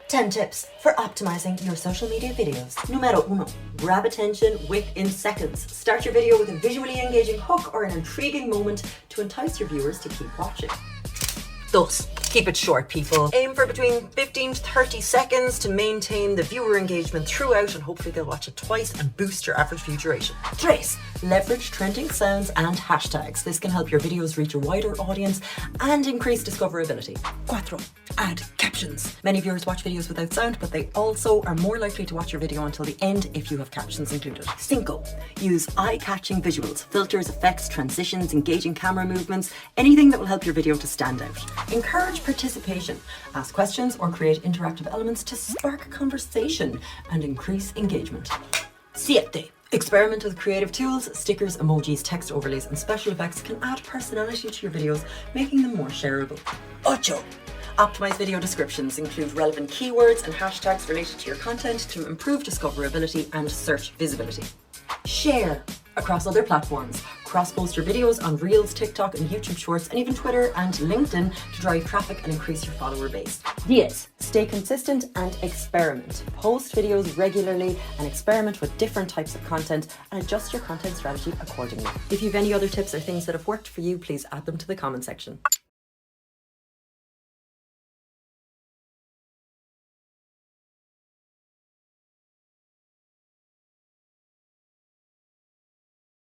10 tips for optimizing your social media videos. Numero uno, grab attention within seconds. Start your video with a visually engaging hook or an intriguing moment to entice your viewers to keep watching. Thus, keep it short, people. Aim for between 15 to 30 seconds to maintain the viewer engagement throughout, and hopefully they'll watch it twice and boost your average view duration. 3. Leverage trending sounds and hashtags. This can help your videos reach a wider audience and increase discoverability. 4. Add captions. Many viewers watch videos without sound, but they also are more likely to watch your video until the end if you have captions included. 5. Use eye-catching visuals, filters, effects, transitions, engaging camera movements, anything that will help your video to stand out. Encourage participation. Ask questions or create interactive elements to spark conversation and increase engagement. 7. Experiment with creative tools. Stickers, emojis, text overlays, and special effects can add personality to your videos, making them more shareable. 8. Optimize video descriptions. Include relevant keywords and hashtags related to your content to improve discoverability and search visibility. Share across other platforms. Cross-post your videos on Reels, TikTok, and YouTube Shorts, and even Twitter and LinkedIn to drive traffic and increase your follower base. 10. Stay consistent and experiment. Post videos regularly and experiment with different types of content and adjust your content strategy accordingly. If you have any other tips or things that have worked for you, please add them to the comment section.